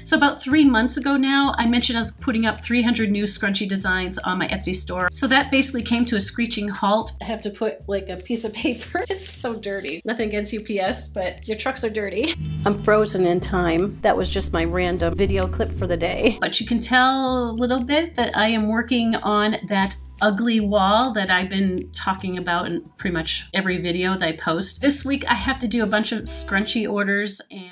So about 3 months ago now, I mentioned I was putting up 300 new scrunchie designs on my Etsy store. So that basically came to a screeching halt. I have to put like a piece of paper. It's so dirty. Nothing against UPS, but your trucks are dirty. I'm frozen in time. That was just my random video clip for the day. But you can tell a little bit that I am working on that ugly wall that I've been talking about in pretty much every video that I post. This week I have to do a bunch of scrunchie orders and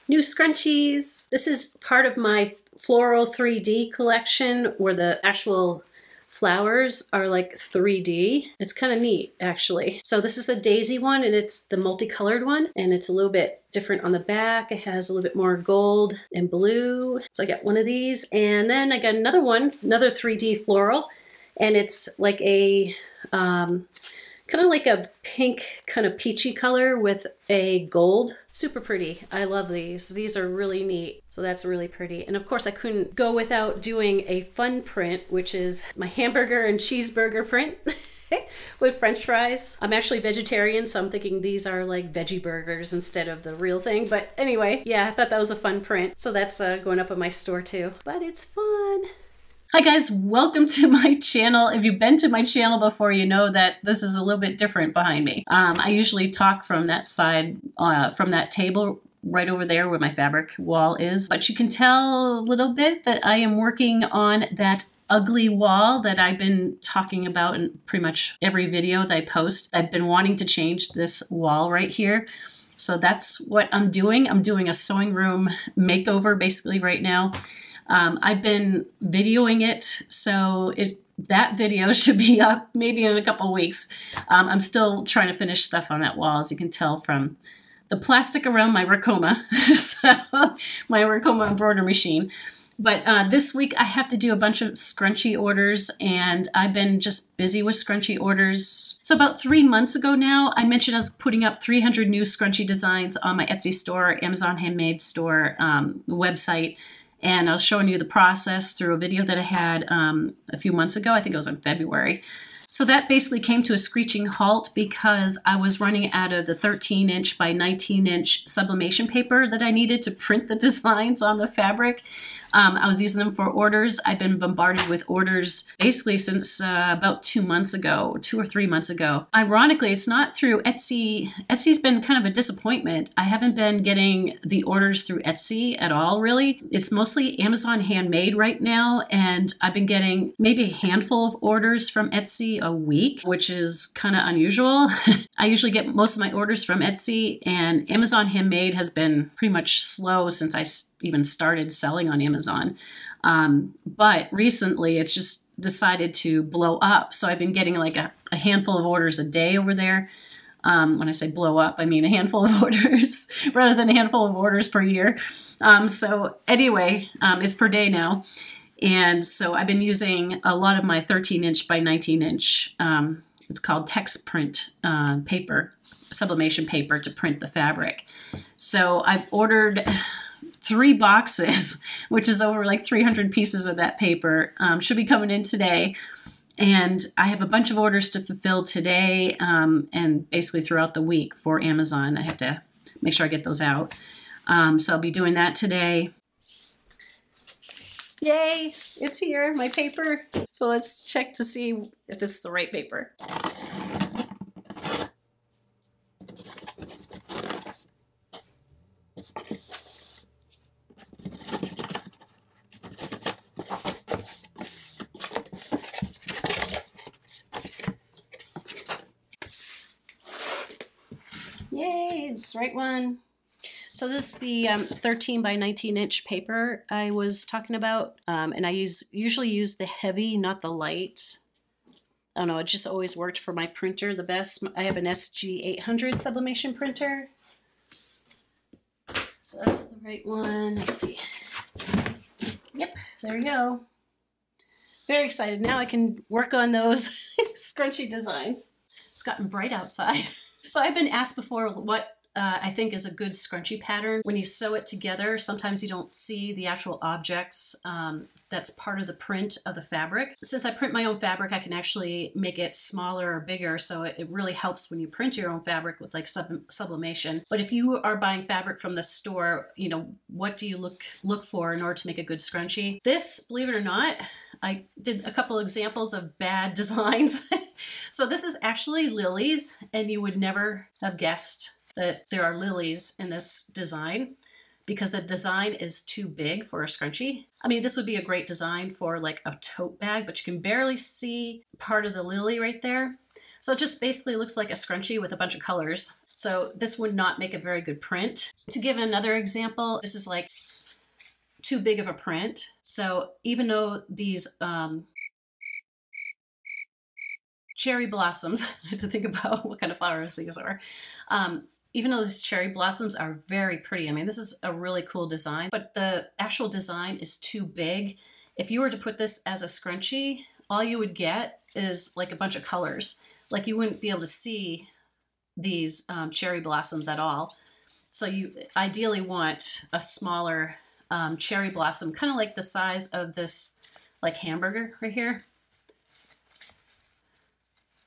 new scrunchies. This is part of my floral 3D collection where the actual flowers are like 3D. It's kind of neat, actually. So this is the daisy one, and it's the multicolored one, and it's a little bit different on the back. It has a little bit more gold and blue. So I got one of these, and then I got another one, another 3D floral, and it's like a kind of like a pink, kind of peachy color with a gold. Super pretty. I love these. These are really neat. So that's really pretty. And of course I couldn't go without doing a fun print, which is my hamburger and cheeseburger print with French fries. I'm actually vegetarian, so I'm thinking these are like veggie burgers instead of the real thing. But anyway, yeah, I thought that was a fun print. So that's going up in my store too. But it's fun. Hi guys, welcome to my channel. If you've been to my channel before, you know that this is a little bit different behind me. I usually talk from that side, from that table right over there where my fabric wall is. But you can tell a little bit that I am working on that ugly wall that I've been talking about in pretty much every video that I post. I've been wanting to change this wall right here. So that's what I'm doing. I'm doing a sewing room makeover basically right now. I've been videoing it, so that video should be up maybe in a couple weeks. I'm still trying to finish stuff on that wall, as you can tell from the plastic around my Ricoma, so my Ricoma embroidery machine. But this week I have to do a bunch of scrunchie orders, and I've been just busy with scrunchie orders. So about 3 months ago now, I mentioned I was putting up 300 new scrunchie designs on my Etsy store, Amazon Handmade store website. And I was showing you the process through a video that I had a few months ago. I think it was in February. So that basically came to a screeching halt because I was running out of the 13-inch by 19-inch sublimation paper that I needed to print the designs on the fabric. I was using them for orders. I've been bombarded with orders basically since about 2 months ago, 2 or 3 months ago. Ironically, it's not through Etsy. Etsy's been kind of a disappointment. I haven't been getting the orders through Etsy at all, really. It's mostly Amazon Handmade right now, and I've been getting maybe a handful of orders from Etsy a week, which is kind of unusual. I usually get most of my orders from Etsy, and Amazon Handmade has been pretty much slow since I even started selling on Amazon. But recently it's just decided to blow up. So I've been getting like a handful of orders a day over there. When I say blow up, I mean a handful of orders rather than a handful of orders per year. So anyway, it's per day now. And so I've been using a lot of my 13-inch by 19-inch, it's called text print paper, sublimation paper to print the fabric. So I've ordered 3 boxes, which is over like 300 pieces of that paper. Should be coming in today. And I have a bunch of orders to fulfill today and basically throughout the week for Amazon. I have to make sure I get those out. So I'll be doing that today. Yay, it's here, my paper. So let's check to see if this is the right paper. Yay, it's the right one. So this is the 13 by 19-inch paper I was talking about, and I usually use the heavy, not the light. I don't know, it just always worked for my printer the best. I have an SG800 sublimation printer. So that's the right one. Let's see. Yep, there we go. Very excited. Now I can work on those scrunchy designs. It's gotten bright outside. So I've been asked before what I think is a good scrunchie pattern. When you sew it together, sometimes you don't see the actual objects that's part of the print of the fabric. Since I print my own fabric, I can actually make it smaller or bigger, so it really helps when you print your own fabric with like sublimation. But if you are buying fabric from the store, you know, what do you look for in order to make a good scrunchie? This, believe it or not, I did a couple examples of bad designs. So this is actually lilies, and you would never have guessed that there are lilies in this design because the design is too big for a scrunchie. I mean, this would be a great design for like a tote bag, but you can barely see part of the lily right there. So it just basically looks like a scrunchie with a bunch of colors. So this would not make a very good print. To give another example, this is like too big of a print. So even though these cherry blossoms, I had to think about what kind of flowers these are. Even though these cherry blossoms are very pretty, I mean, this is a really cool design, but the actual design is too big. If you were to put this as a scrunchie, all you would get is like a bunch of colors. Like you wouldn't be able to see these cherry blossoms at all. So you ideally want a smaller cherry blossom, kind of like the size of this like hamburger right here.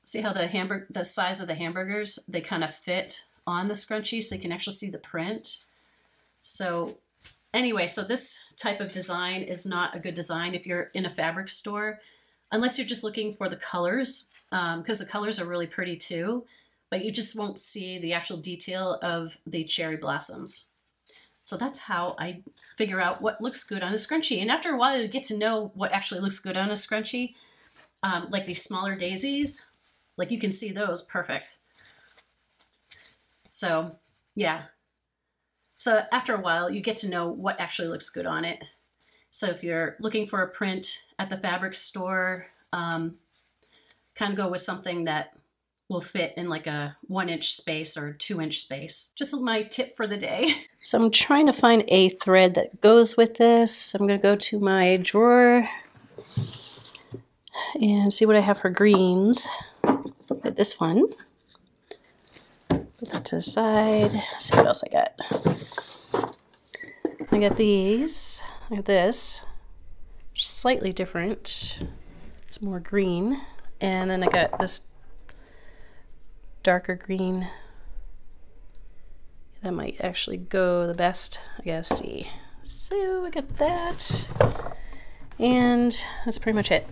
See how the size of the hamburgers, they kind of fit on the scrunchie so you can actually see the print. So anyway, so this type of design is not a good design if you're in a fabric store, unless you're just looking for the colors, because the colors are really pretty too, but you just won't see the actual detail of the cherry blossoms. So that's how I figure out what looks good on a scrunchie. And after a while, you get to know what actually looks good on a scrunchie, like these smaller daisies. Like you can see those perfect. So yeah. So after a while, you get to know what actually looks good on it. So if you're looking for a print at the fabric store, kind of go with something that will fit in like a 1-inch space or 2-inch space. Just my tip for the day. So I'm trying to find a thread that goes with this. I'm going to go to my drawer and see what I have for greens. Get this one. Put that to the side. Let's see what else I got. I got these. I got this. Slightly different. It's more green. And then I got this darker green. That might actually go the best. I gotta see. So I got that. And that's pretty much it.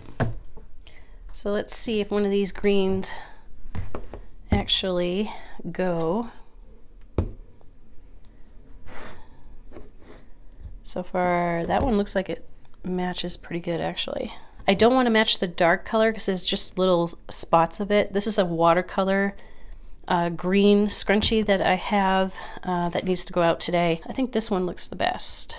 So let's see if one of these greens actually go. So far, that one looks like it matches pretty good actually. I don't want to match the dark color because there's just little spots of it. This is a watercolor green scrunchie that I have that needs to go out today. I think this one looks the best.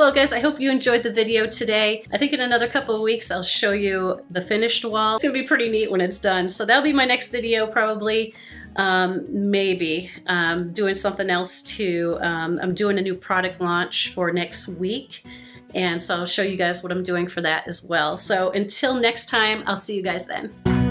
Well guys, I hope you enjoyed the video today. I think in another couple of weeks I'll show you the finished wall. It's gonna be pretty neat when it's done. So that'll be my next video probably. Maybe doing something else too. I'm doing a new product launch for next week. And so I'll show you guys what I'm doing for that as well. So until next time, I'll see you guys then.